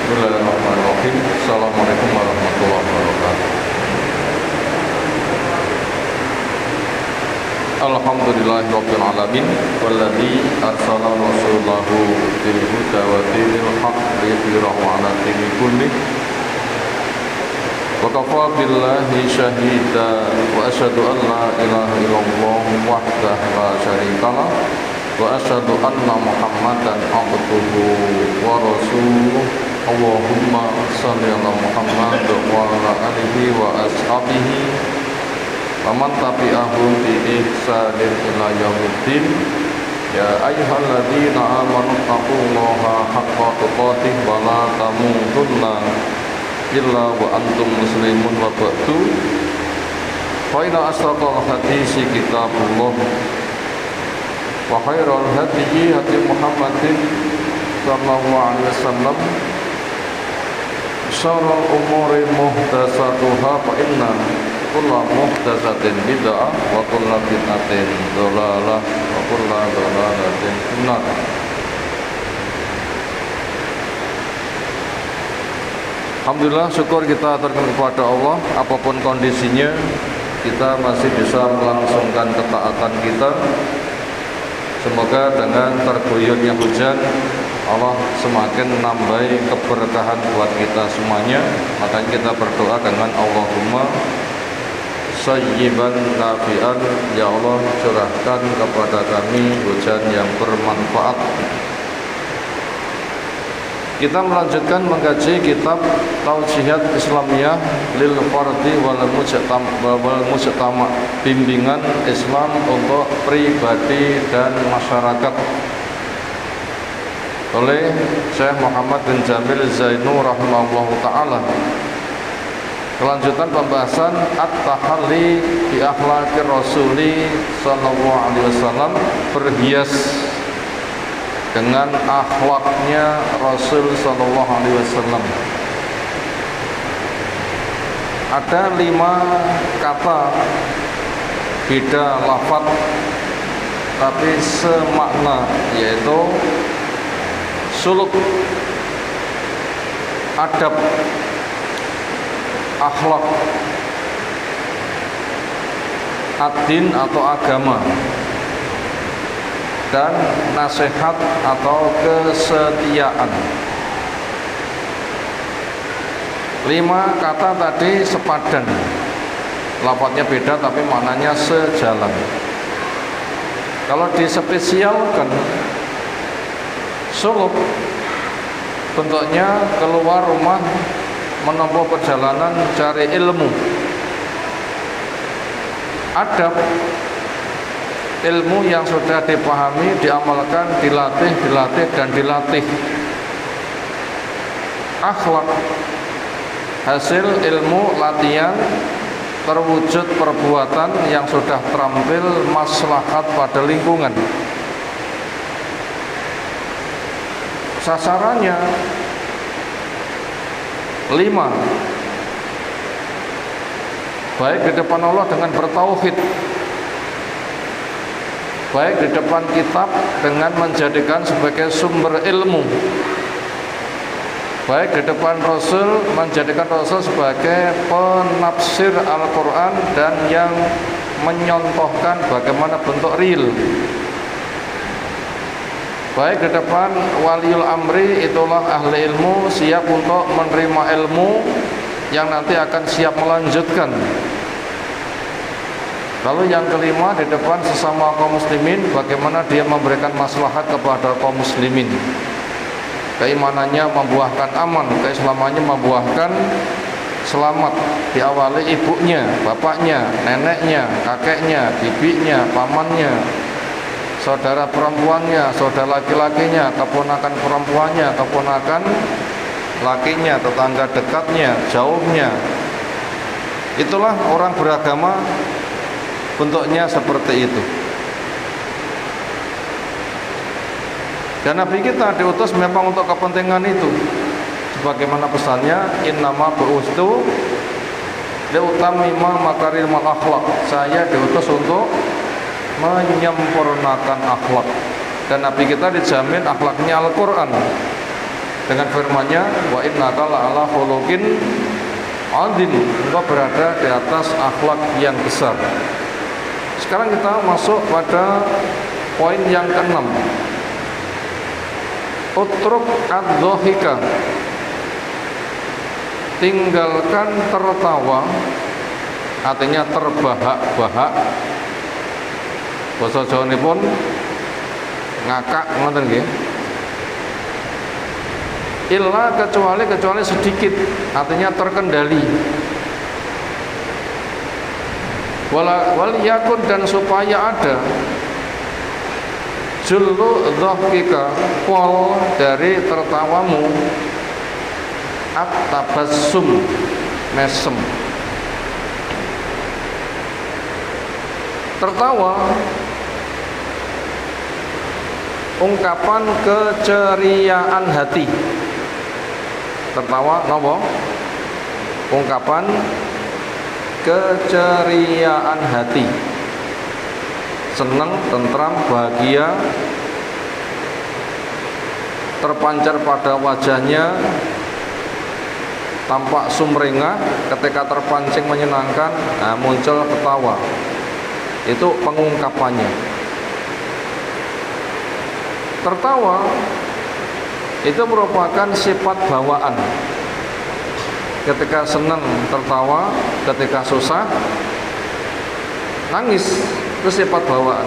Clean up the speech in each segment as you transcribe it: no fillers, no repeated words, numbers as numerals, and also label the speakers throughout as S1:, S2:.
S1: Bismillahirrahmanirrahim. Assalamualaikum warahmatullahi wabarakatuh. Alhamdulillahirabbil alamin wallazi arsala rasulahu bil huda wa dinil haqq liyudhhirahu 'ala dini kullih. Wa kafa billahi shahida wa asyhadu an la ilaha illallah wahdahu la syarikalah wa asyhadu anna Muhammadan abduhu wa rasuluh. Allahumma shalli ala Muhammad wa ala alihi wa ashabihi wa man tabi'ahum bi ihsanin ila yaumiddin. Ya ayyuhalladzina amanu taqullaha haqqa tuqatih wa la tamutunna illa wa antum muslimun wa ba'du. Fa inna asraqal hadisi kitabullah wa khairal hadyi hadi Muhammadin sallallahu alaihi wasallam. Syarrul umuri muhdatsatuha fa inna kulla muhdatsatin bid'ah wa kulla bid'atin dhalalah wa kulla dhalalatin finnar. Alhamdulillah, syukur kita aturkan kepada Allah. Apapun kondisinya, kita masih bisa melangsungkan ketaatan kita. Semoga dengan terguyurnya hujan, Allah semakin menambahi keberkahan buat kita semuanya. Makanya kita berdoa dengan Allahumma sayyiban nafi'an. Ya Allah, curahkan kepada kami hujan yang bermanfaat. Kita melanjutkan mengkaji kitab Taujihat Islamiyah lil Fardi wal Mujtama, bimbingan Islam untuk pribadi dan masyarakat, oleh Syekh Muhammad bin Jamil Zainu rahimahullah ta'ala. Kelanjutan pembahasan At-Tahalli bi akhlaqir Rasuli sallallahu alaihi wasallam, berhias dengan akhlaknya Rasul sallallahu alaihi wasallam. Ada 5 kata, beda lafaz tapi semakna, yaitu suluk, adab, akhlak, ad-din atau agama, dan nasihat atau kesetiaan. 5 kata tadi sepadan, lafadznya beda tapi maknanya sejalan. Kalau dispesialkan, suluk bentuknya keluar rumah menempuh perjalanan mencari ilmu. Adab, ilmu yang sudah dipahami, diamalkan, dilatih dan dilatih. Akhlak, hasil ilmu latihan terwujud perbuatan yang sudah terampil maslahat pada lingkungan. Sasarannya 5, baik di depan Allah dengan bertauhid, baik di depan kitab dengan menjadikan sebagai sumber ilmu, baik di depan Rasul menjadikan Rasul sebagai penafsir Al-Quran dan yang menyontohkan bagaimana bentuk real, baik di depan waliul amri, itulah ahli ilmu, siap untuk menerima ilmu yang nanti akan siap melanjutkan. Lalu yang kelima, di depan sesama kaum muslimin, bagaimana dia memberikan maslahat kepada kaum muslimin. Keimanannya membuahkan aman, keislamannya membuahkan selamat. Diawali ibunya, bapaknya, neneknya, kakeknya, bibinya, pamannya, saudara perempuannya, saudara laki-lakinya, keponakan perempuannya, keponakan lakinya, tetangga dekatnya, jauhnya. Itulah orang beragama, bentuknya seperti itu. Dan Nabi kita diutus memang untuk kepentingan itu. Sebagaimana pesannya, innama bu'ustu liutammima makarimal akhlak. Saya diutus untuk menyempurnakan akhlak. Dan Nabi kita dijamin akhlaknya Al-Quran. dengan firman-Nya, wa innaka la'ala khuluqin adzim, engkau berada di atas akhlak yang besar. Sekarang kita masuk pada poin yang ke-6. Utruk ad-dhahika, tinggalkan tertawa, artinya terbahak-bahak. Basa Jawanipun ngakak ngoten nggih. Illa kecuali sedikit, artinya terkendali. Wal yakun, dan supaya ada jullu dhahkika, pol dari tertawamu, at-tabassum, mesem. Tertawa ungkapan keceriaan hati. Tertawa napa? Ungkapan keceriaan hati. Senang, tentram, bahagia terpancar pada wajahnya, tampak sumringah ketika terpancing menyenangkan, muncul ketawa. Itu pengungkapannya. Tertawa itu merupakan sifat bawaan. Ketika senang tertawa, ketika susah nangis, itu sifat bawaan.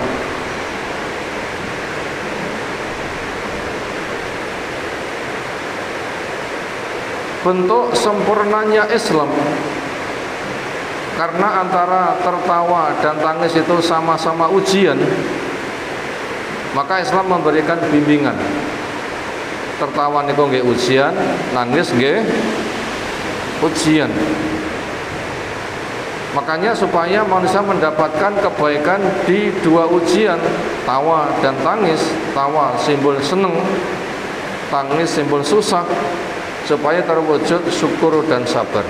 S1: Bentuk sempurnanya Islam, karena antara tertawa dan tangis itu sama-sama ujian, maka Islam memberikan bimbingan. Tertawa niku nggih ujian, nangis nggih ujian. Makanya supaya manusia mendapatkan kebaikan di dua ujian, tawa dan tangis. Tawa simbol seneng, tangis simbol susah, supaya terwujud syukur dan sabar.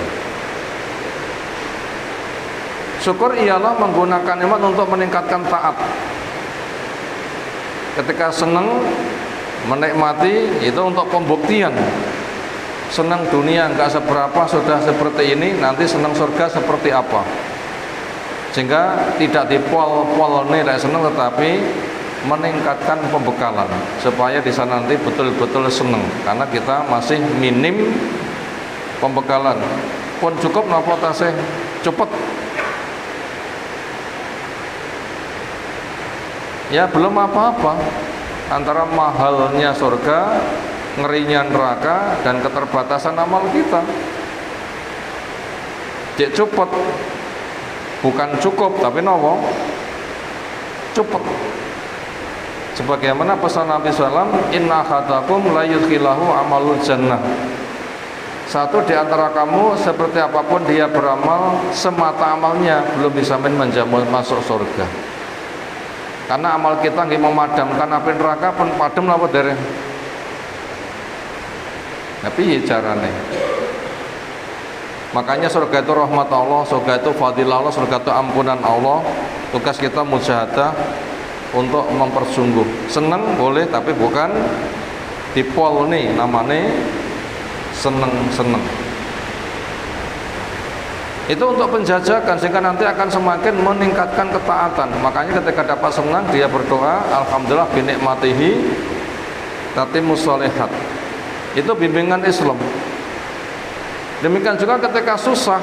S1: Syukur ialah menggunakan nikmat untuk meningkatkan taat. Ketika senang, menikmati, itu untuk pembuktian. Senang dunia enggak seberapa, sudah seperti ini, nanti senang surga seperti apa. Sehingga tidak dipol-pol nih senang, tetapi meningkatkan pembekalan supaya di sana nanti betul-betul senang, karena kita masih minim pembekalan. Pun cukup napa tasih cepet. Ya belum apa-apa, antara mahalnya surga, ngerinya neraka, dan keterbatasan amal kita. Cek cepet, bukan cukup, tapi nopo cepet. Sebagaimana pesan Nabi SAW, inna ahadakum la yudkhilahu amalul jannah. Satu di antara kamu seperti apapun dia beramal, semata amalnya belum bisa menjamin masuk surga. Karena amal kita nggih memadamkan api neraka, pun padam napa dereng. Tapi carane. Makanya surga itu rahmat Allah, surga itu fadilah Allah, surga itu ampunan Allah. Tugas kita mujahadah untuk mempersungguh. Seneng boleh, tapi bukan dipol nih, namanya seneng-seneng. Itu untuk penjajakan, sehingga nanti akan semakin meningkatkan ketaatan. Makanya ketika dapat senang, dia berdoa, alhamdulillah binikmatihi tatimmus sholihat. Itu bimbingan Islam. Demikian juga ketika susah,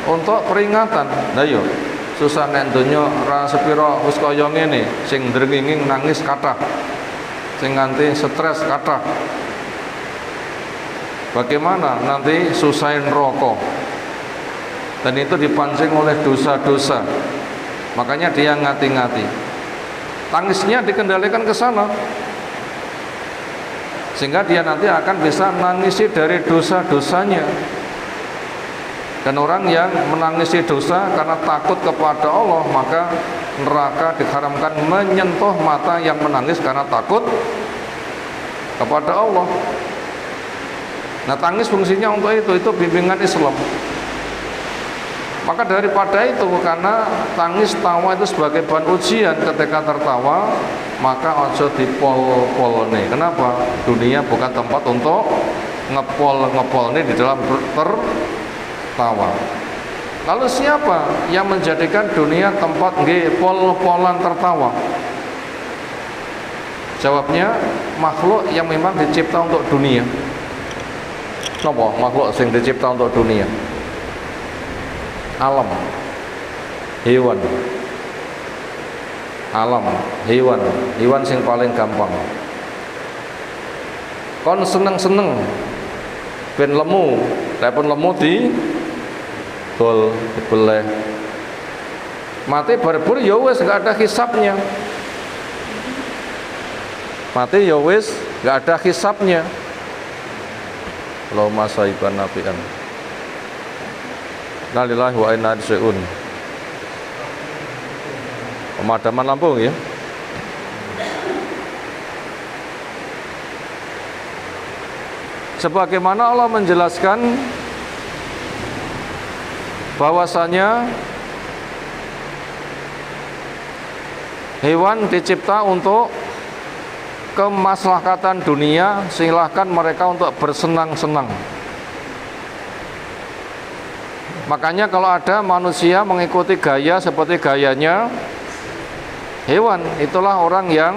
S1: untuk peringatan. Nah yo, susah nek donya ra sepira wis kaya ngene, sing drenginging nangis kathah, sing nganti stres kathah. Bagaimana nanti susahin rokok, dan itu dipancing oleh dosa-dosa. Makanya dia ngati-ngati, tangisnya dikendalikan ke sana, sehingga dia nanti akan bisa nangisi dari dosa-dosanya. Dan orang yang menangisi dosa karena takut kepada Allah, maka neraka diharamkan menyentuh mata yang menangis karena takut kepada Allah. Nah, tangis fungsinya untuk itu bimbingan Islam. Maka daripada itu, karena tangis tawa itu sebagai bahan ujian, ketika tertawa maka ojo dipol-polone. Kenapa? Dunia bukan tempat untuk ngepol ini di dalam tertawa. Lalu siapa yang menjadikan dunia tempat pol-polan tertawa? Jawabnya, makhluk yang memang dicipta untuk dunia. Napa makhluk yang dicipta untuk dunia? Alam, hewan. Alam, hewan sing paling gampang. Kon seneng-seneng ben lemu, lepon lemu di bol dibeleh. Mati berbur ya wis gak ada hisapnya. Mati ya wis gak ada hisapnya. Allahumma saiban nafian. Innalillahi wa inna ilaihi raji'un. Pemadaman lampu ya. Sebagaimana Allah menjelaskan bahwasanya hewan dicipta untuk kemaslahatan dunia, silahkan mereka untuk bersenang-senang. Makanya kalau ada manusia mengikuti gaya seperti gayanya hewan, itulah orang yang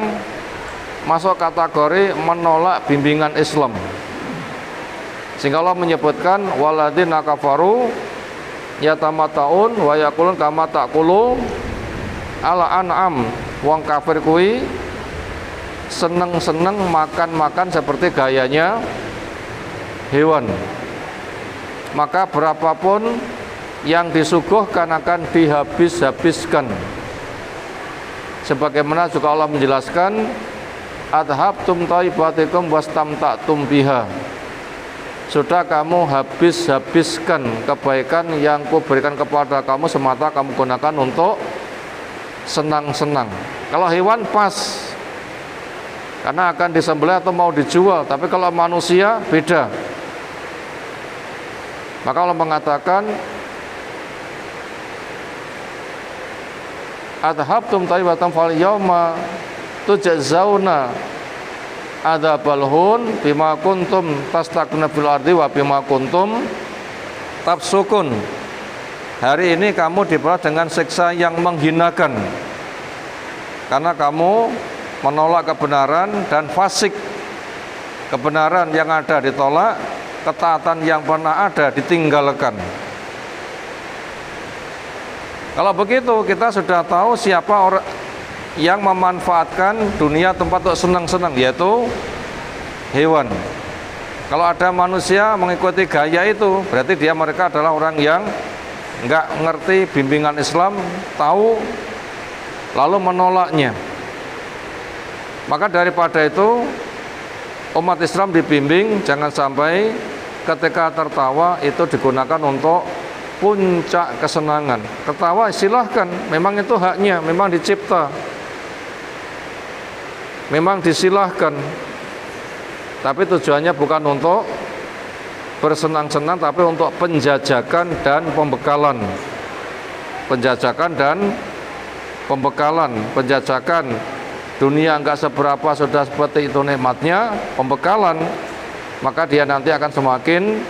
S1: masuk kategori menolak bimbingan Islam. Sehingga Allah menyebutkan waladina kafaru yatamattaun wa yaqulun kama taqulu ala an'am. Wong kafir kuwi seneng-seneng makan-makan seperti gayanya hewan. Maka berapapun yang disuguhkan akan dihabis-habiskan. Sebagaimana juga Allah menjelaskan adhabtum taibatikum wastamta'tum biha. Sudah kamu habis-habiskan kebaikan yang kuberikan kepada kamu semata kamu gunakan untuk senang-senang. Kalau hewan pas, karena akan disembelih atau mau dijual. Tapi kalau manusia beda. Maka Allah mengatakan adhabtum taibatan fal yauma tujzauna adzabal hun bima kuntum tastakbiruna fil ardi wa bima kuntum tafsukun. Hari ini kamu dibalas dengan siksa yang menghinakan karena kamu menolak kebenaran dan fasik. Kebenaran yang ada ditolak, ketaatan yang pernah ada ditinggalkan. Kalau begitu kita sudah tahu siapa orang yang memanfaatkan dunia tempat untuk senang-senang, yaitu hewan. Kalau ada manusia mengikuti gaya itu, berarti mereka adalah orang yang nggak ngerti bimbingan Islam, tahu lalu menolaknya. Maka daripada itu umat Islam dibimbing jangan sampai ketika tertawa itu digunakan untuk puncak kesenangan. Ketawa silahkan, memang itu haknya, memang dicipta, memang disilahkan. Tapi tujuannya bukan untuk bersenang-senang, tapi untuk penjajakan dan pembekalan. Penjajakan dan pembekalan. Penjajakan dunia enggak seberapa, sudah seperti itu nikmatnya, pembekalan, maka dia nanti akan semakin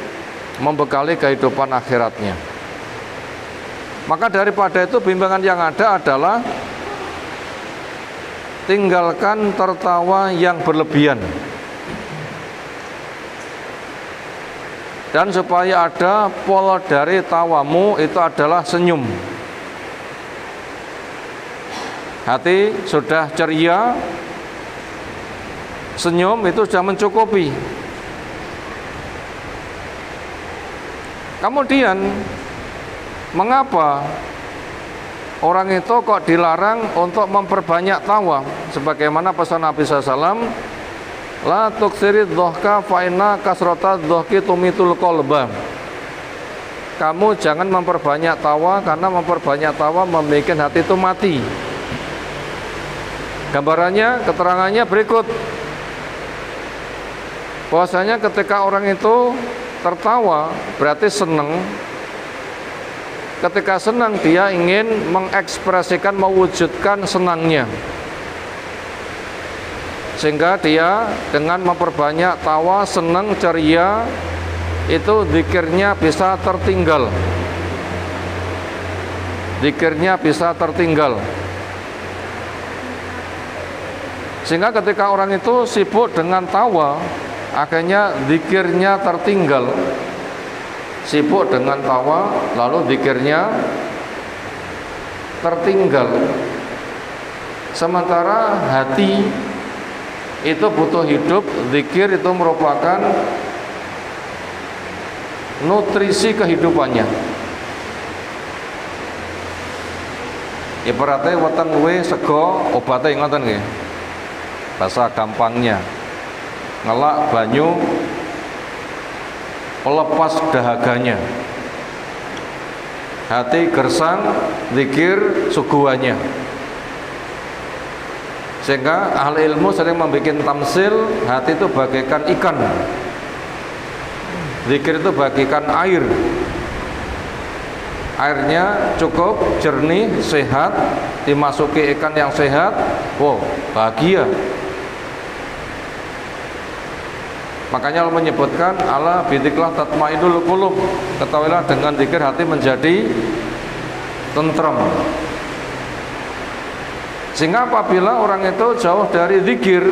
S1: membekali kehidupan akhiratnya. Maka daripada itu bimbingan yang ada adalah tinggalkan tertawa yang berlebihan. Dan supaya ada pola dari tawamu itu adalah senyum. Hati sudah ceria, senyum itu sudah mencukupi. Kemudian mengapa orang itu kok dilarang untuk memperbanyak tawa? Sebagaimana pesan Nabi SAW, la tuksirid dhahka fa inna kasrata dhahki tumitul qalba. Kamu jangan memperbanyak tawa, karena memperbanyak tawa membuat hati itu mati. Gambarannya, keterangannya berikut. Bahwasanya ketika orang itu tertawa berarti senang. Ketika senang dia ingin mengekspresikan, mewujudkan senangnya. sehingga dia dengan memperbanyak tawa, senang, ceria, itu zikirnya bisa tertinggal. Zikirnya bisa tertinggal. Sehingga ketika orang itu sibuk dengan tawa, akhirnya zikirnya tertinggal. Sibuk dengan tawa, lalu zikirnya tertinggal. Sementara hati itu butuh hidup, zikir itu merupakan nutrisi kehidupannya. Ibaratnya weteng luwe sego obate ngoten nggih. Bahasa gampangnya. Ngelak banyu pelepas dahaganya. Hati gersang, zikir suguhannya. Sehingga ahli ilmu sering membuat tamsil, hati itu bagaikan ikan, zikir itu bagaikan air. Airnya cukup jernih, sehat, dimasuki ikan yang sehat, wow, bahagia. Makanya Allah menyebutkan ala bidzikrillah tatma'innul qulub. Ketahuilah dengan zikir hati menjadi tentram. Sehingga apabila orang itu jauh dari zikir,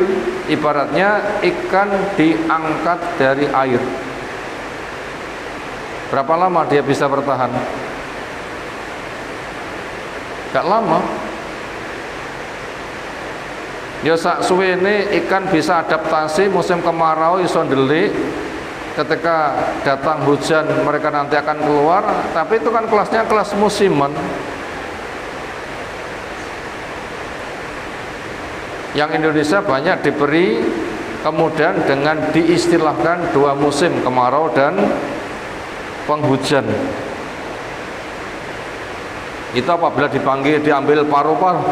S1: ibaratnya ikan diangkat dari air. Berapa lama dia bisa bertahan? Gak lama. Ya sak suwene ikan bisa adaptasi musim kemarau iso ndelik. Ketika datang hujan mereka nanti akan keluar, tapi itu kan kelasnya kelas musiman. Yang Indonesia banyak diberi kemudian dengan diistilahkan dua musim, kemarau dan penghujan. Itu apabila diambil paru-paru.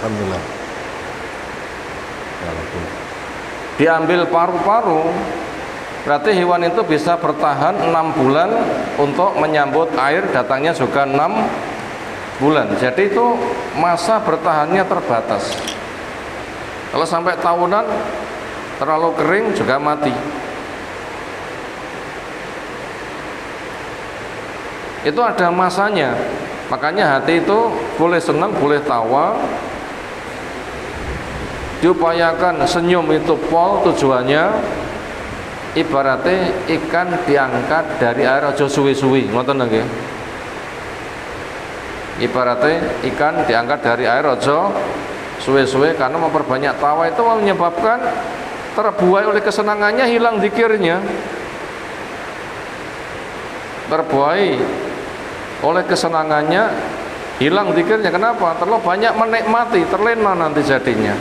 S1: Alhamdulillah. Diambil paru-paru, berarti hewan itu bisa bertahan 6 bulan untuk menyambut air datangnya juga 6 bulan. Jadi itu masa bertahannya terbatas. Kalau sampai tahunan terlalu kering juga mati. Itu ada masanya. Makanya hati itu boleh senang, boleh tawa. Diupayakan senyum itu pol tujuannya ibaratnya ikan diangkat dari air aja suwi-suwi, ngoten nggih. Ibaratnya ikan diangkat dari air aja suwe-suwe, karena memperbanyak tawa itu menyebabkan terbuai oleh kesenangannya hilang zikirnya. Terbuai oleh kesenangannya hilang zikirnya. Kenapa? Terlalu banyak menikmati, terlena nanti jadinya.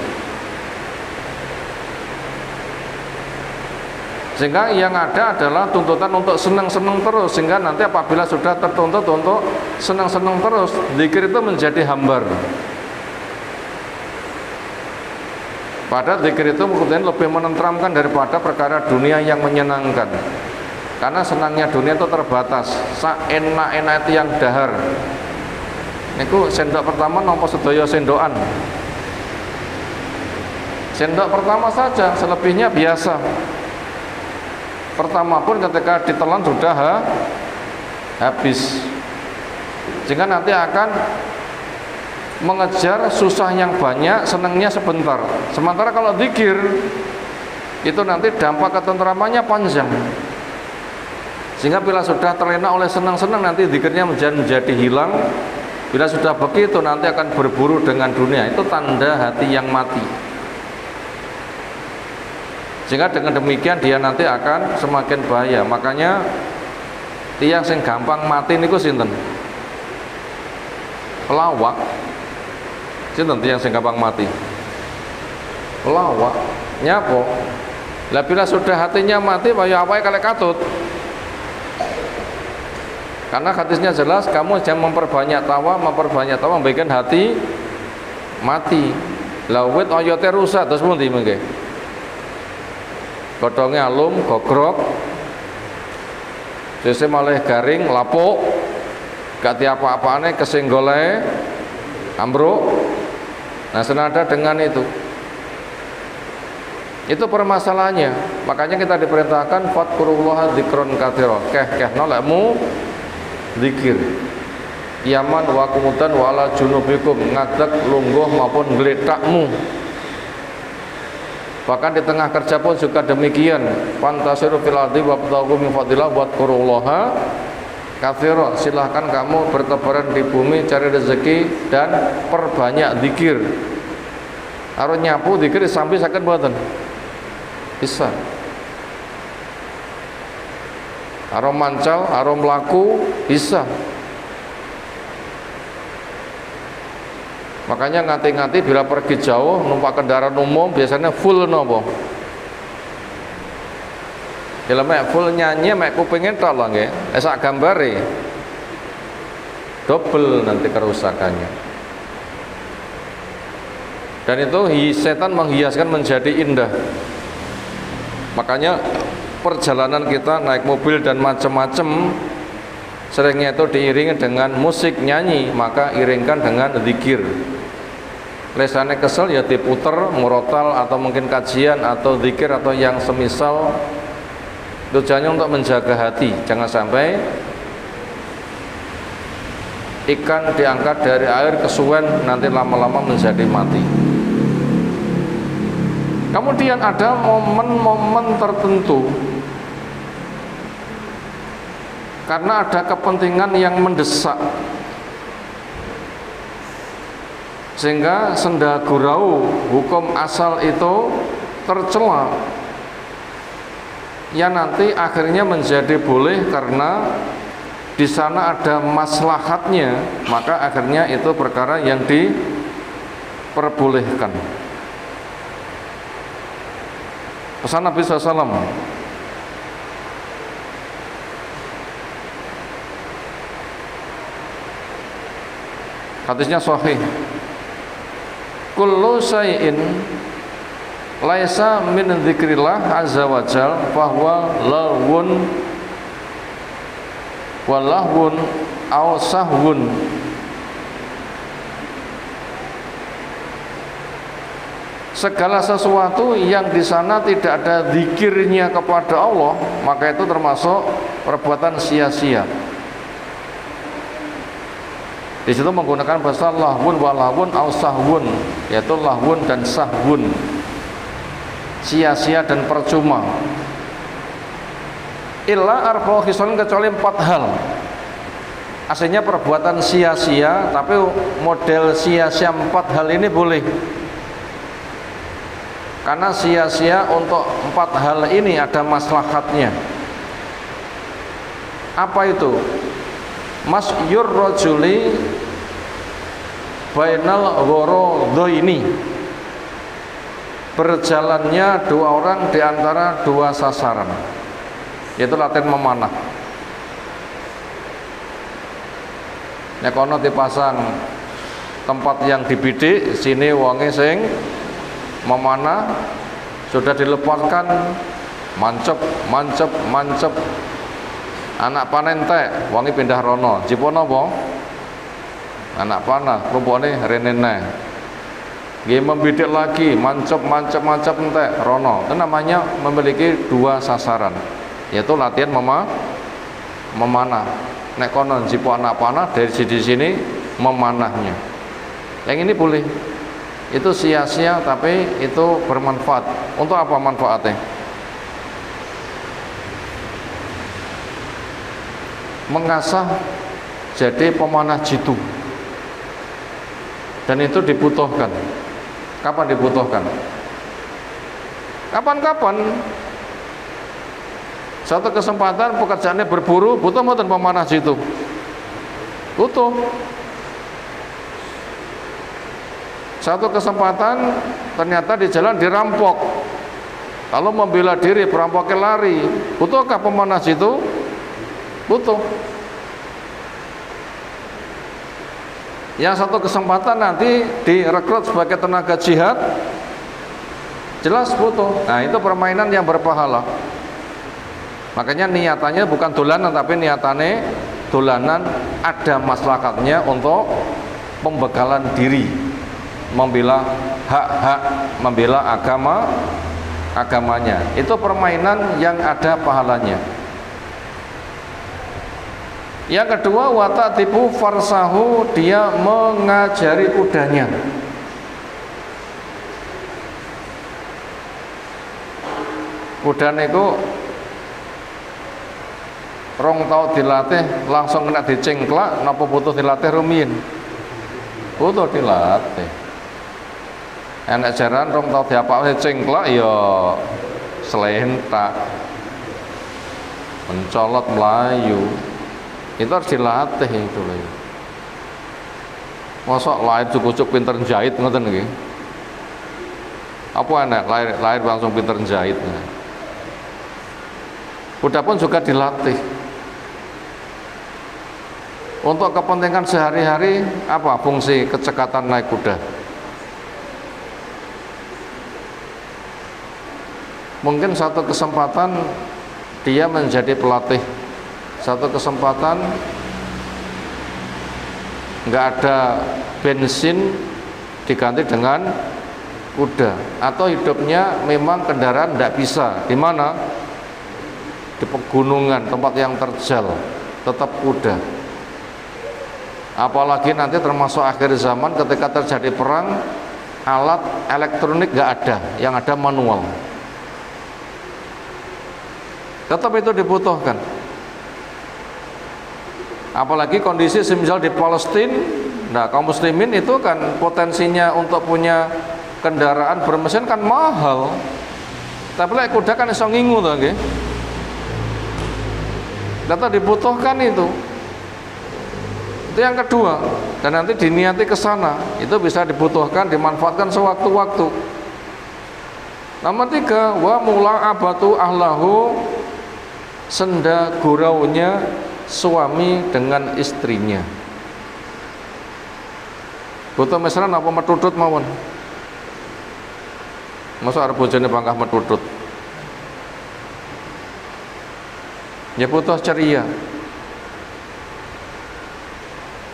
S1: Sehingga yang ada adalah tuntutan untuk senang-senang terus, sehingga nanti apabila sudah tertuntut untuk senang-senang terus, zikir itu menjadi hambar. Padahal zikir itu kemudian lebih menenteramkan daripada perkara dunia yang menyenangkan. Karena senangnya dunia itu terbatas. Sak enak-enak itu yang dahar. Niku sendok pertama nampa sedaya sendokan. Sendok pertama saja, selebihnya biasa. Pertama pun ketika ditelan sudah habis. Sehingga nanti akan mengejar susah yang banyak, senangnya sebentar. Sementara kalau zikir itu nanti dampak ketentramannya panjang. Sehingga bila sudah terlena oleh senang-senang, nanti zikirnya menjadi hilang. Bila sudah begitu nanti akan berburu dengan dunia. Itu tanda hati yang mati. Sehingga dengan demikian dia nanti akan semakin bahaya. Makanya tiang sing gampang mati niku sinten? Pelawak. Sinten tiang sing gampang mati? Pelawak. Nyapo? Lah bila sudah hatinya mati, kaya awake kalek katut. Karena hadisnya jelas, kamu jangan memperbanyak tawa, membikin hati mati. Lah wit oyote rusak terus pundi mengke? Godhongnya alum, gogrok, sisi malah garing, lapuk, gak apa-apane kesenggole, ambruk. Nah senada dengan itu, Itu permasalahannya. Makanya kita diperintahkan fadkurullaha dzikron katsira. Keh-kehno lekmu zikir. Yaman wa kumutan wa ala junubikum, ngadeg lungguh maupun gletakmu. Bahkan di tengah kerja pun juga demikian. Fantasiru fil ardi wabtaghu min fadlillah wadkurullaha katsira. Silahkan kamu bertebaran di bumi cari rezeki dan perbanyak zikir. Harus nyapu zikir sampai sakit mboten? Bisa. Harus mancal, harus melaku, bisa. Makanya nganti-nganti bila pergi jauh numpak kendaraan umum biasanya full nopo. Kalau mek full nyanyi mek kupingin tok lho nggih. Sak gambare. Double nanti kerusakannya. Dan itu setan menghiaskan menjadi indah. Makanya perjalanan kita naik mobil dan macam-macam seringnya itu diiringi dengan musik nyanyi, maka iringkan dengan zikir. Lesane kesel ya diputer murotal atau mungkin kajian atau zikir atau yang semisal. Tujuannya untuk menjaga hati, jangan sampai ikan diangkat dari air kesuwen nanti lama-lama menjadi mati. Kemudian ada momen-momen tertentu karena ada kepentingan yang mendesak sehingga senda gurau hukum asal itu tercela, ya nanti akhirnya menjadi boleh karena di sana ada maslahatnya, maka akhirnya itu perkara yang diperbolehkan. Pesan Nabi SAW, hadisnya sahih, kullu syai'in laisa min dzikrillah azza wa jal fahuwa lawun walahun aw sahwun. Segala sesuatu yang di sana tidak ada zikirnya kepada Allah, maka itu termasuk perbuatan sia-sia. Di situ menggunakan bahasa lahwun walahun aw sahwun, yaitu lahwun dan sahwun, sia-sia dan percuma. Illa arba'u khisalin, kecuali 4 hal. Aslinya perbuatan sia-sia, tapi model sia-sia 4 hal ini boleh. Karena sia-sia untuk 4 hal ini ada maslahatnya. Apa itu? Masyur rajuli bainal ghorodaini, berjalannya 2 orang di antara 2 sasaran, yaitu latihan memanah. Nek kono dipasang tempat yang dibidik, sini wonge sing memanah, sudah dilepaskan, mancep, anak panen teh, wangi pindah rono, jipon apa? Anak panah, rumpone renene. Nggih membidik lagi, mancep teh rono. Itu namanya memiliki 2 sasaran, yaitu latihan memanah. Nek kono jipon anak panah dari sini memanahnya. Yang ini boleh. Itu sia-sia tapi itu bermanfaat. Untuk apa manfaatnya? Mengasah jadi pemanah jitu. Dan itu dibutuhkan. Kapan dibutuhkan? Kapan-kapan. Satu kesempatan pekerjaannya berburu, butuh mboten pemanah jitu? Butuh. Satu kesempatan ternyata di jalan dirampok, lalu membela diri, perampoknya lari, butuhkah pemanah jitu? Butuh. Yang satu kesempatan nanti direkrut sebagai tenaga jihad, jelas butuh. Nah, itu permainan yang berpahala. Makanya niatannya bukan dolanan, tapi niatannya dolanan ada maslahatnya untuk pembekalan diri, membela hak-hak, membela agama agamanya. Itu permainan yang ada pahalanya. Yang kedua, watatibu farsahu, dia mengajari kudanya. Kuda niku rong tau dilatih langsung kena dicengklak, napa butuh dilatih rumiyin? Butuh dilatih. Enak jaran rong tau diapake cengklak ya selentak, mencolot melayu. Itu harus dilatih itu loh. Masa lahir cukup pinter jahit ngoten nggih? Apa enak lahir langsung pinter jahit? Kuda pun juga dilatih. Untuk kepentingan sehari-hari, apa fungsi kecekatan naik kuda? Mungkin satu kesempatan dia menjadi pelatih, satu kesempatan nggak ada bensin diganti dengan kuda, atau hidupnya memang kendaraan nggak bisa, di mana? Di pegunungan, tempat yang terjal, tetap kuda. Apalagi nanti termasuk akhir zaman ketika terjadi perang, alat elektronik nggak ada, yang ada manual. Tetap itu dibutuhkan. Apalagi kondisi semisal di Palestina, nah kaum muslimin itu kan potensinya untuk punya kendaraan bermesin kan mahal. Tapi kuda kan iso ngingu tuh, nggih. Data dibutuhkan itu yang kedua, dan nanti diniati ke sana, itu bisa dibutuhkan, dimanfaatkan sewaktu-waktu. Nomor 3, wa mula'abatu ahlahu, senda guraunya suami dengan istrinya. Butuh mesra apa metutut mawon? Masa arep bojone bangkah metutut? Ya butuh ceria,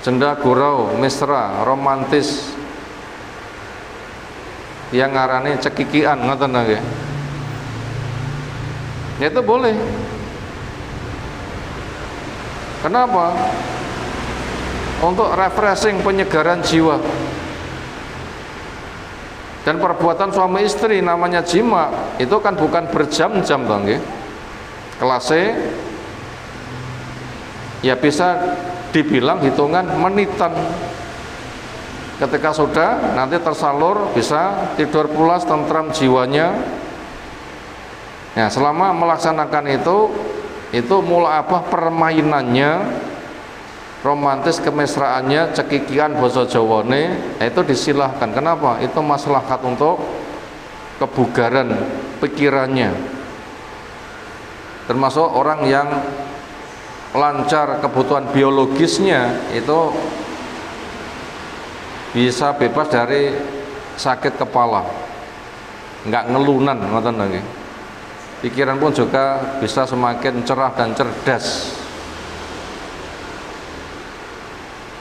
S1: cenda gurau, mesra, romantis, yang ngarani cekikian, ngoten nggih. Ya itu boleh. Kenapa? Untuk refreshing, penyegaran jiwa. Dan perbuatan suami istri namanya jima, itu kan bukan berjam-jam toh nggih. Kelasnya ya bisa dibilang hitungan menitan. Ketika sudah nanti tersalur, bisa tidur pulas, tentram jiwanya. Ya, selama melaksanakan itu mula'abah permainannya, romantis kemesraannya, cekikian basa Jawane, itu disilahkan. Kenapa? Itu maslahat untuk kebugaran pikirannya. Termasuk orang yang lancar kebutuhan biologisnya, itu bisa bebas dari sakit kepala, nggak ngelunan, ngoten lagi. Pikiran pun juga bisa semakin cerah dan cerdas,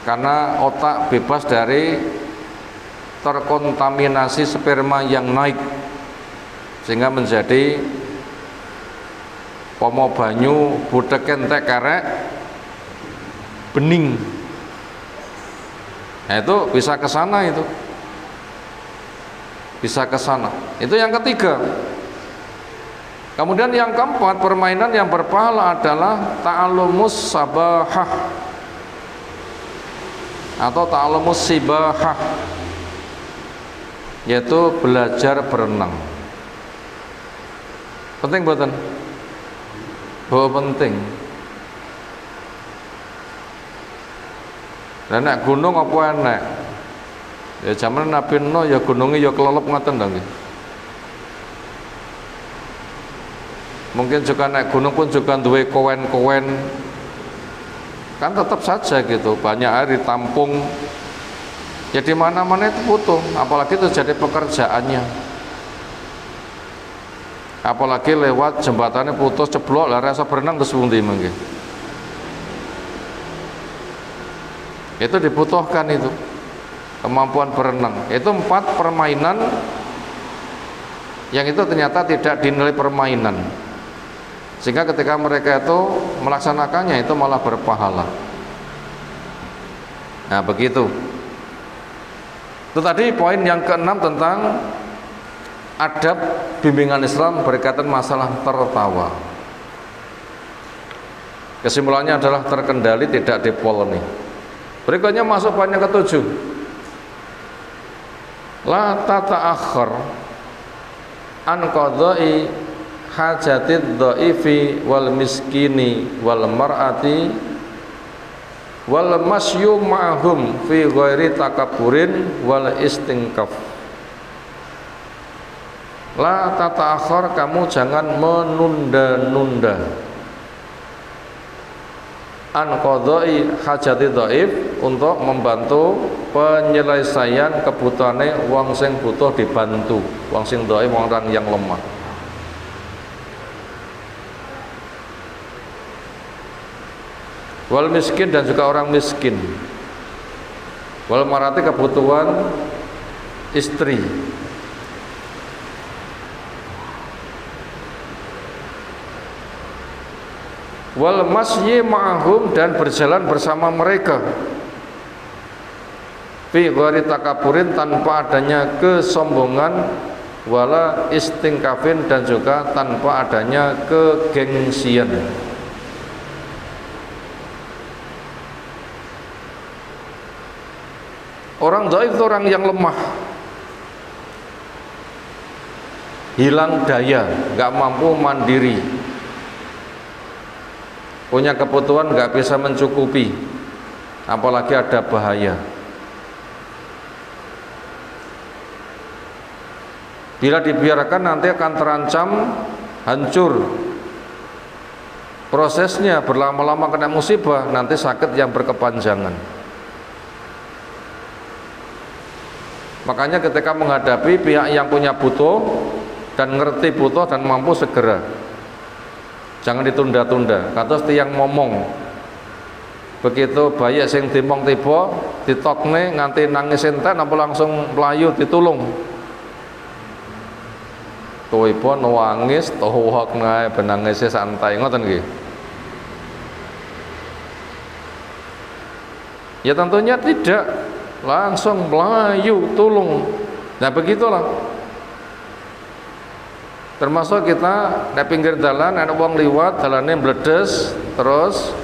S1: karena otak bebas dari terkontaminasi sperma yang naik, sehingga menjadi pomo banyu budek entek karek bening. Nah, itu bisa ke sana, itu bisa ke sana. Itu yang ketiga. Kemudian yang keempat, permainan yang berpahala adalah ta'allumus sabahah atau ta'allumus sibahah, yaitu belajar berenang. Penting buatan? Oh penting. Dan nek gunung apa enak? Ya zaman Nabi Nuh ya gunungnya ya kelelep ngoten to nggih. Mungkin juga naik gunung pun juga duwe kowen-kowen. Kan tetap saja gitu, banyak air ditampung. Ya di mana-mana itu butuh, apalagi itu jadi pekerjaannya. Apalagi lewat jembatannya putus ceblok, lah rasa berenang terus pundi mangke. Itu dibutuhkan itu kemampuan berenang. Itu 4 permainan yang itu ternyata tidak dinilai permainan, sehingga ketika mereka itu melaksanakannya itu malah berpahala. Nah begitu. Itu tadi poin yang keenam tentang adab bimbingan Islam berkaitan masalah tertawa. Kesimpulannya adalah terkendali, tidak dipoloni. Berikutnya masuk poin yang ketujuh. La tata'akhir an qadai hajatid dhaifi wal miskini wal mar'ati wal masyu ma'hum fi ghairi takabburin wal istingkaf. La tata'akhir, kamu jangan menunda-nunda, an qadai hajati dhaif, untuk membantu penyelesaian kebutuhane wong sing butuh dibantu, wong sing dhaif, orang yang lemah. Wal miskin, dan juga orang miskin. Wal marati, kebutuhan istri. Wal masyi ma'hum, dan berjalan bersama mereka. Fi ghairi takaburin, tanpa adanya kesombongan, wala istingkafin, dan juga tanpa adanya kegengsian. Orang dhaif itu orang yang lemah, hilang daya, nggak mampu mandiri, punya kebutuhan nggak bisa mencukupi, apalagi ada bahaya. Bila dibiarkan nanti akan terancam hancur prosesnya, berlama-lama kena musibah, nanti sakit yang berkepanjangan. Makanya ketika menghadapi pihak yang punya butuh dan ngerti butuh dan mampu, segera, jangan ditunda-tunda. Kados tiyang momong, begitu bayi sing dimong tiba ditokne nganti nangis enten, apa langsung melayu ditulung. Tuwipun nangis tohok nae benangise santai, ngoten nggih. Ya tentunya tidak langsung melayu tulung. Nah begitulah. Termasuk kita di pinggir jalan ada wong liwat, dalane mbledes, terus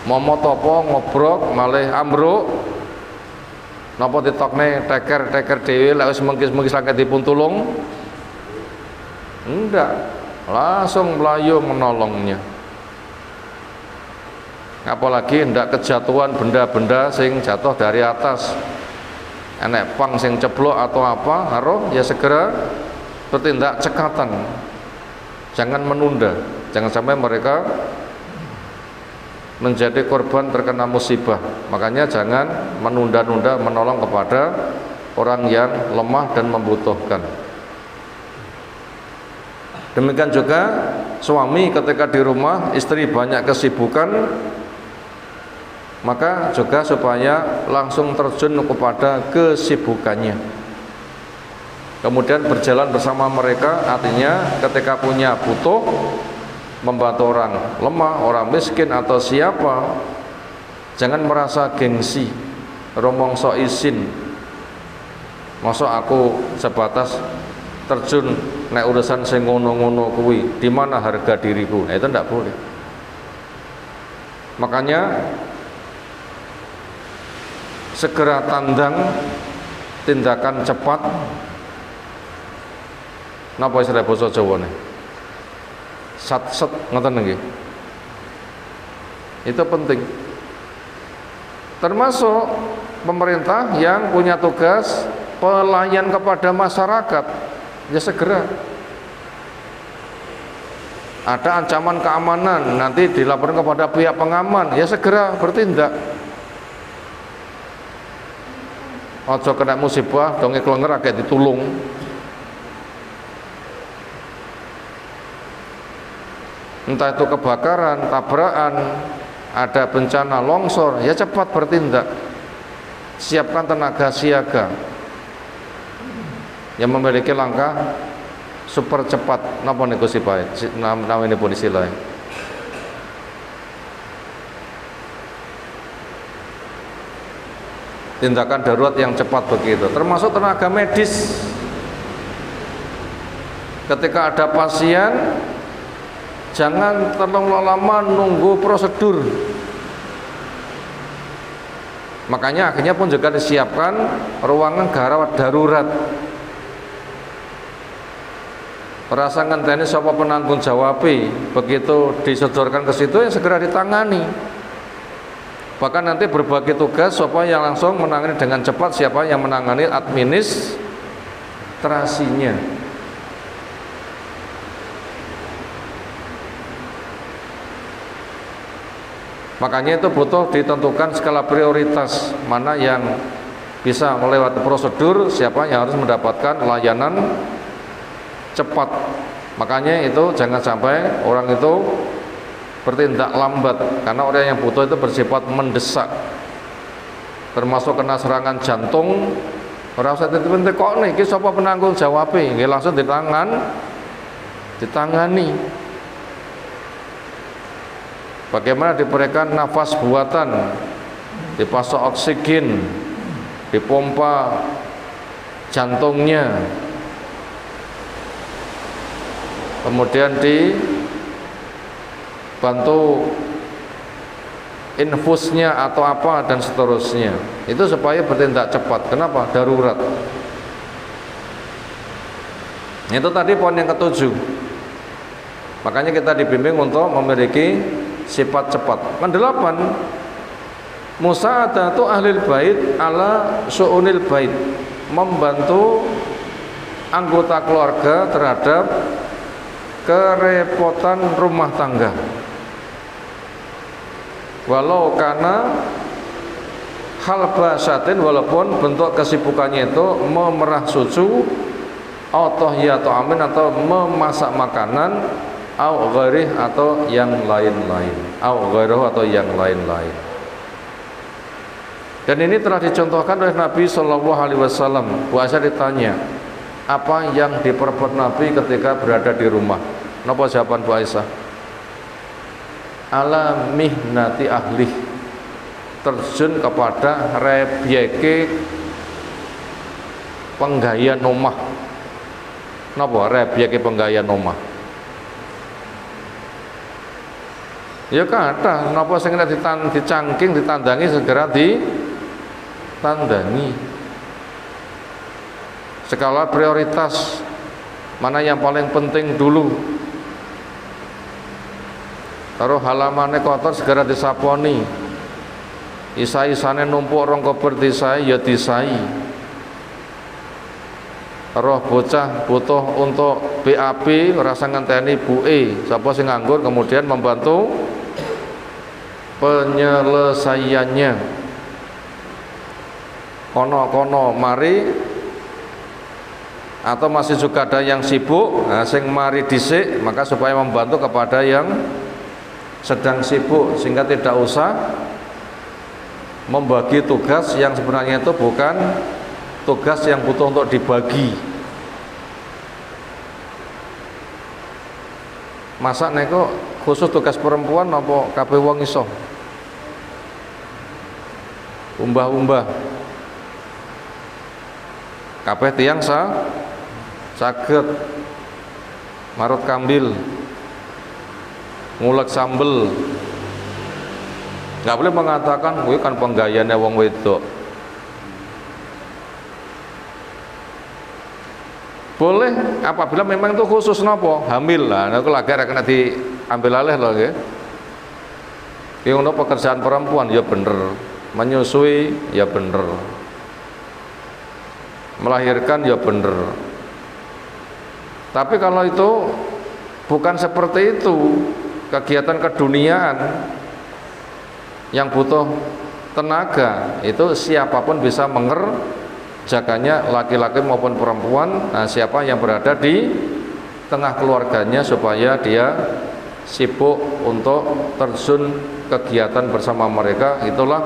S1: momot apa ngobrok malih ambruk, napa ditokne teker dhewe lek wis mengkis-mengkis lagi dipun tulung. Enggak, langsung melayu menolongnya. Apalagi hendak kejatuhan benda-benda sing jatuh dari atas, enek pang sing ceblok atau apa, harus ya segera bertindak cekatan. Jangan menunda, jangan sampai mereka menjadi korban terkena musibah. Makanya jangan menunda-nunda menolong kepada orang yang lemah dan membutuhkan. Demikian juga suami ketika di rumah, istri banyak kesibukan, maka juga supaya langsung terjun kepada kesibukannya, kemudian berjalan bersama mereka. Artinya ketika punya butuh, membantu orang lemah, orang miskin atau siapa, jangan merasa gengsi, romong sok izin, masuk aku sebatas terjun nek urusan sing ngono-ngono kuwi, di mana harga diriku. Nah, itu tidak boleh. Makanya segera tandang, tindakan cepat. Napa istilah basa Jawane? Sat-set ngoten nggih. Itu penting. Termasuk pemerintah yang punya tugas pelayan kepada masyarakat, ya segera. Ada ancaman keamanan, nanti dilaporkan kepada pihak pengaman, ya segera bertindak. Ojo kena musibah donge klenger akeh ditulung. Entah itu kebakaran, tabrakan, ada bencana longsor, ya cepat bertindak. Siapkan tenaga siaga yang memiliki langkah super cepat napa niku sipae namine pun istilah tindakan darurat yang cepat begitu, termasuk tenaga medis. Ketika ada pasien, jangan terlalu lama nunggu prosedur. Makanya akhirnya pun juga disiapkan ruangan gawat darurat. Perasa ngenteni sapa penanggung jawab, begitu disodorkan ke situ yang segera ditangani. Bahkan nanti berbagi tugas siapa yang langsung menangani dengan cepat, siapa yang menangani administrasinya. Makanya itu butuh ditentukan skala prioritas, mana yang bisa melewati prosedur, siapa yang harus mendapatkan layanan cepat. Makanya itu jangan sampai orang itu bertindak lambat, karena orang yang butuh itu bersifat mendesak, termasuk kena serangan jantung. Ora usah ditentu kok niki sapa penanggung jawab, nggih langsung ditangani. Bagaimana diberikan nafas buatan, dipasok oksigen, dipompa jantungnya, kemudian dibantu infusnya atau apa dan seterusnya. Itu supaya bertindak cepat. Kenapa? Darurat. Itu tadi poin yang ketujuh. Makanya kita dibimbing untuk memiliki sifat cepat. Kedelapan, musa'adatu ahlil bait ala su'unil bait, membantu anggota keluarga terhadap kerepotan rumah tangga. Walau karena hal basatin, walaupun bentuk kesibukannya itu memerah susu atau amin, atau memasak makanan, au ghairih, atau yang lain-lain, au ghairuh, atau yang lain-lain. Dan ini telah dicontohkan oleh Nabi Shallallahu Alaihi Wasallam. Bu Aisyah ditanya, apa yang diperbuat Nabi ketika berada di rumah? Napa jawaban Bu Aisyah? Ala mihnati ahli, terjun kepada rebyeke penggayaan omah. Napa rebyeke penggayaan omah? Ya kata, napa sing nek dicangking, ditandangi, segera ditandangi. Skala prioritas, mana yang paling penting dulu. Taruh halamannya kotor, segera disaponi. Isa-isane numpuk rong kober disai, ya disai. Roh bocah butuh untuk BAB, rasa ngenteni buke, sapa sing nganggur, kemudian membantu penyelesaiannya. Kono-kono mari, atau masih juga ada yang sibuk, nah, sing mari dhisik, maka supaya membantu kepada yang sedang sibuk, sehingga tidak usah membagi tugas yang sebenarnya itu bukan tugas yang butuh untuk dibagi. Masak neko khusus tugas perempuan apa kabeh wong iso? Umbah-umbah. Kabeh tiyang saged marut kambil, ngulek sambel. Nggak boleh mengatakan kuwi kan penggayane wong wedok. Boleh apabila memang itu khusus nopo hamil lah, niku lagi kena diambil alih loh nggih. Ki ono pekerjaan perempuan ya bener, menyusui ya bener, melahirkan ya bener. Tapi kalau itu bukan seperti itu, kegiatan keduniaan yang butuh tenaga, itu siapapun bisa mengerjakannya, laki-laki maupun perempuan. Nah, siapa yang berada di tengah keluarganya supaya dia sibuk untuk terjun kegiatan bersama mereka, itulah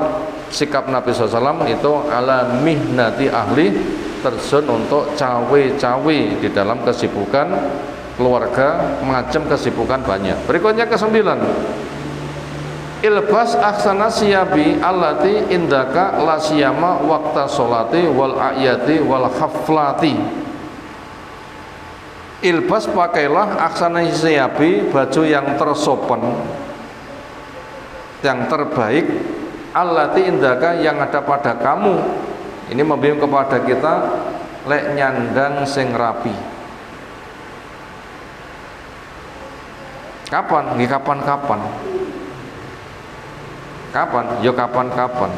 S1: sikap Nabi SAW. Itu ala mihnati ahli, terjun untuk cawe-cawe di dalam kesibukan keluarga, macam kesibukan banyak. Berikutnya ke-9, ilbas ahsana siyabi allati indaka la siyama waqta sholati wal a'yati wal haflati. Ilbas, pakailah ahsana siyabi, baju yang tersopan, yang terbaik, allati indaka, yang ada pada kamu. Ini membimbing kepada kita lek nyandang sing rapi. Kapan? Nggih kapan-kapan. Kapan? Ya kapan-kapan.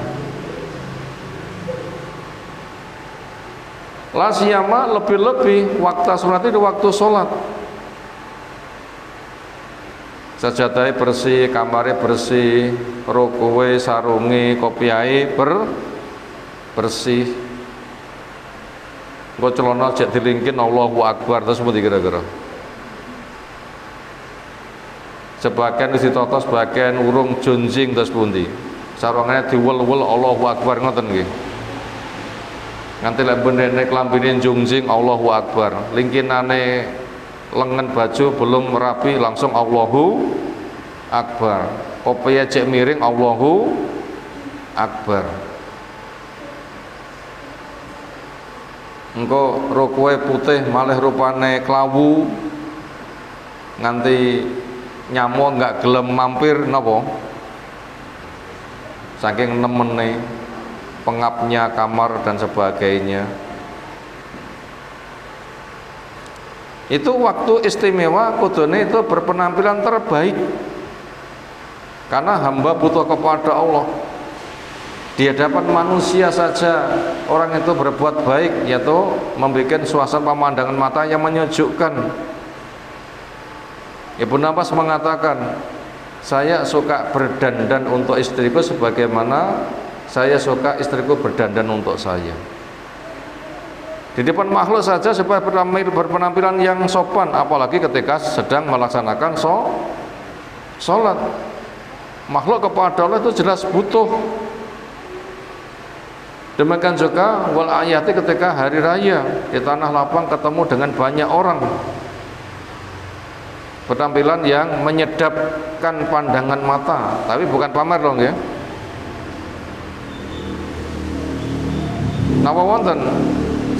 S1: La siyama, lebih-lebih waktu sholat itu waktu sholat. Sajadahe bersih, kamare bersih, rukuwe, sarunge, kopiahe bersih. Engko celana jek dilingkin Allahu Akbar terus mesti kira-kira. Sebagian wis ditata, sebagian urung junjing terus pundi. Sarungane diwel-wel Allahu Akbar ngoten nggih. Nganti lek benene klambine junjing Allahu Akbar, lingkinane lengan baju belum rapi langsung Allahu Akbar. Kopiah cek miring Allahu Akbar. Engko rukuwe putih malih rupane klawu, nganti nyamuk enggak gelem mampir napa, saking nemene pengapnya kamar dan sebagainya. Itu waktu istimewa, kudune itu berpenampilan terbaik, karena hamba butuh kepada Allah. Di hadapan manusia saja orang itu berbuat baik, yaitu membuat suasana pemandangan mata yang menyejukkan. Ibnu Abbas mengatakan, saya suka berdandan untuk istriku sebagaimana saya suka istriku berdandan untuk saya. Di depan makhluk saja supaya berpenampilan yang sopan, apalagi ketika sedang melaksanakan sholat. Makhluk kepada Allah itu jelas butuh. Demikian juga wal ayati, ketika hari raya di tanah lapang ketemu dengan banyak orang, penampilan yang menyedapkan pandangan mata, tapi bukan pamer dong ya. Napa wonten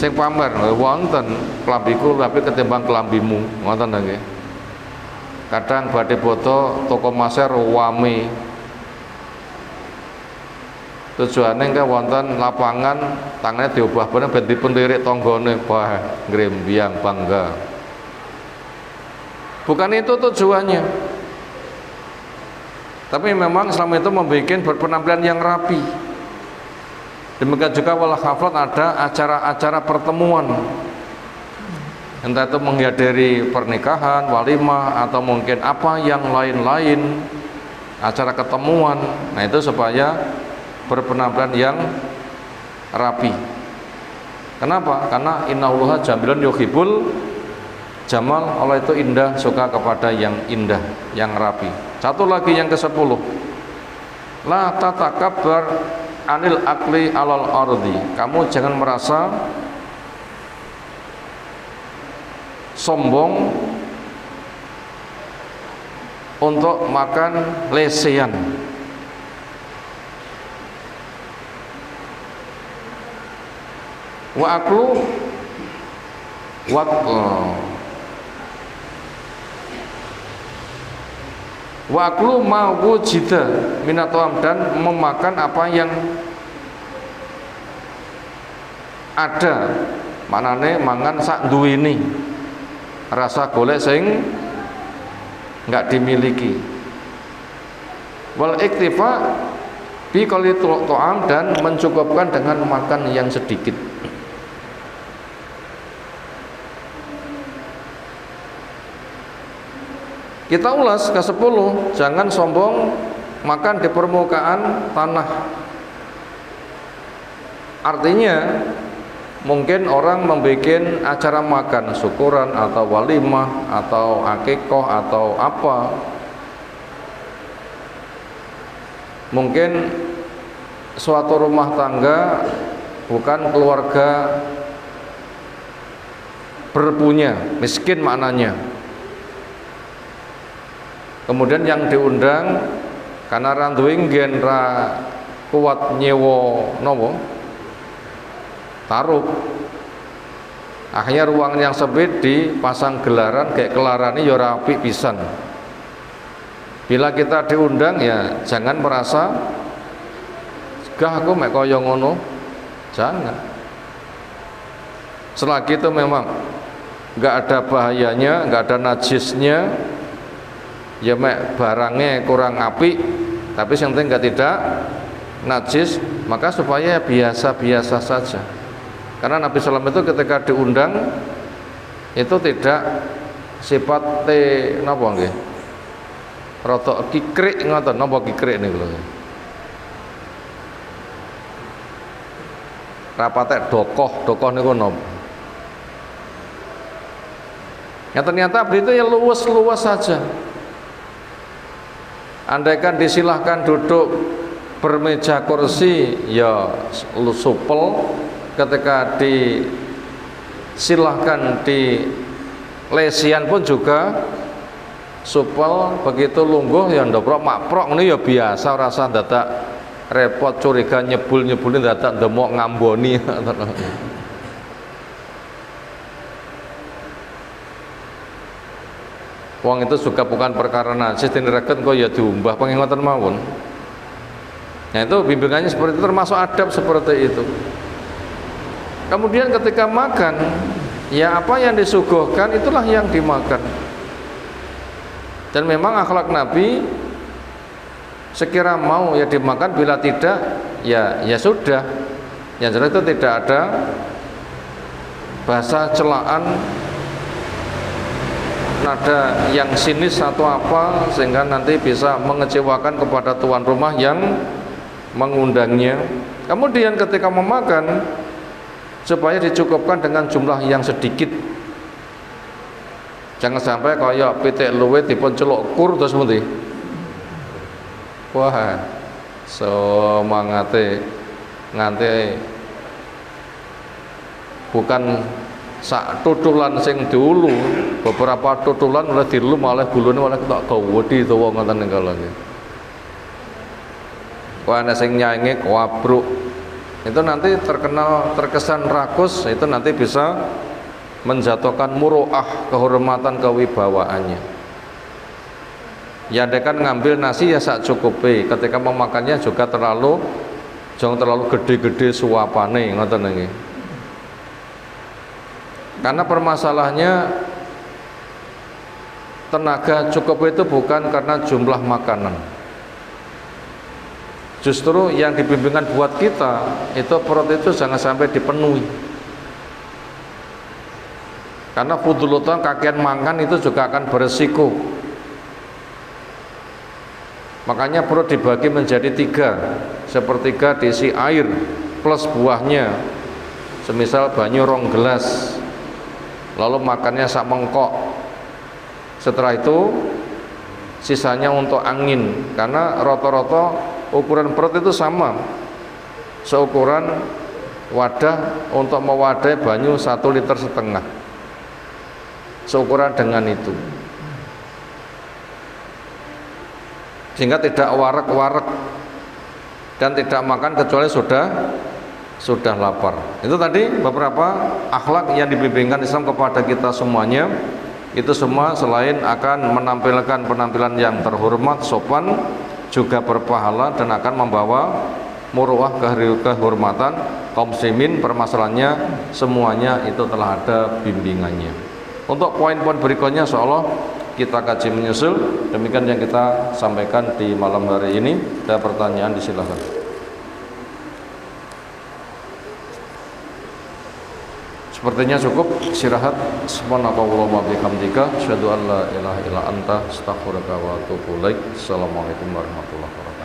S1: sing pamer? Wonten, kelambiku tapi ketimbang kelambimu, wonten nggih. Kadang badhe boto toko maser wame. Tujuane engke wonten lapangan, tangane diubah bener ben dipun lirik tanggane, wah grembyang bangga. Bukan itu tujuannya. Tapi memang Islam itu membuat berpenampilan yang rapi. Demikian juga wal haflat, ada acara-acara pertemuan, entah itu menghadiri pernikahan, walimah, atau mungkin apa yang lain-lain, acara ketemuan. Nah itu supaya berpenampilan yang rapi. Kenapa? Karena innallaha jamilun yuhibbul jamal. Allah itu indah, suka kepada yang indah, yang rapi. Satu lagi yang ke-10, la tatakabbar anil akli alal ardi. Kamu jangan merasa sombong untuk makan lesehan. Wa aklu ma wujida minatoam, dan memakan apa yang ada. Manane mangan sak duweni, rasa golek sing enggak dimiliki. Wal iktifa bi qali ta'am, dan mencukupkan dengan makan yang sedikit. Kita ulas ke-10, jangan sombong makan di permukaan tanah. Artinya mungkin orang membuat acara makan syukuran atau walimah atau akikoh atau apa, mungkin suatu rumah tangga bukan keluarga berpunya, miskin maknanya. Kemudian yang diundang karena randuwe nggen ra kuat nyewa nopo taruh, akhirnya ruang yang sempit dipasang gelaran, kayak gelarane ya ora apik pisan. Bila kita diundang ya jangan merasa gah aku mek kaya ngono, jangan. Selagi itu memang nggak ada bahayanya, nggak ada najisnya, ya mek barangnya kurang apik tapi yang penting tidak najis, maka supaya biasa-biasa saja. Karena Nabi SAW itu ketika diundang itu tidak sifat napa nggih rada kikrik ngoten, napa kikrik niku lho. Rapate dokoh niku napa. Ya ternyata beliau ya luwes-luwes saja. Andaikan disilahkan duduk bermeja kursi ya supel, ketika disilahkan di lesian pun juga supel, begitu lungguh ya ndoprok maprok ini ya biasa, rasa dadak repot curiga nyebul-nyebulin dadak ndemok ngamboni. Wong itu juga bukan perkara najis dinireken kok ya diumbah pengingotan mawon. Nah itu bimbingannya seperti itu, termasuk adab seperti itu. Kemudian ketika makan, ya apa yang disuguhkan itulah yang dimakan. Dan memang akhlak Nabi sekira mau ya dimakan, bila tidak ya sudah. Yang jelas itu tidak ada bahasa celaan, nada yang sinis atau apa sehingga nanti bisa mengecewakan kepada tuan rumah yang mengundangnya. Kemudian ketika memakan supaya dicukupkan dengan jumlah yang sedikit, jangan sampai kaya pitik luwih dipun celuk kur terus mesti wah semangate nganti bukan sak tutulan sing diulu, beberapa tutulan oleh dilu malah gulune malah tak gawedi to wong ngoten niku lho. Wah ana sing nyanyi kuabruk. Itu nanti terkesan rakus, itu nanti bisa menjatuhkan muruah, kehormatan kewibawaannya. Ya dekan ngambil nasi ya sak cukupe, ketika memakannya juga jangan terlalu gede-gede suapane ngoten nggih. Karena permasalahannya tenaga cukup itu bukan karena jumlah makanan. Justru yang dibimbingan buat kita itu perut itu jangan sampai dipenuhi. Karena fudulutan kakian makan itu juga akan beresiko. Makanya perut dibagi menjadi 3, sepertiga diisi air plus buahnya. Semisal banyu rong gelas, lalu makannya sak mengkok. Setelah itu sisanya untuk angin, karena rata-rata ukuran perut itu sama, seukuran wadah untuk mewadahi banyu 1,5 liter, seukuran dengan itu, sehingga tidak warek-warek dan tidak makan kecuali sudah lapar. Itu tadi beberapa akhlak yang dibimbingkan Islam kepada kita semuanya. Itu semua selain akan menampilkan penampilan yang terhormat, sopan, juga berpahala dan akan membawa muruah kehormatan kaum muslimin. Permasalahannya semuanya itu telah ada bimbingannya. Untuk poin-poin berikutnya insyaallah kita kaji menyusul. Demikian yang kita sampaikan di malam hari ini. Ada pertanyaan, disilahkan. Sepertinya cukup istirahat. Subhanakallahumma bihamdika asyhadu an la ilaha illa anta astaghfiruka wa atubu ilaik. Assalamualaikum warahmatullahi wabarakatuh.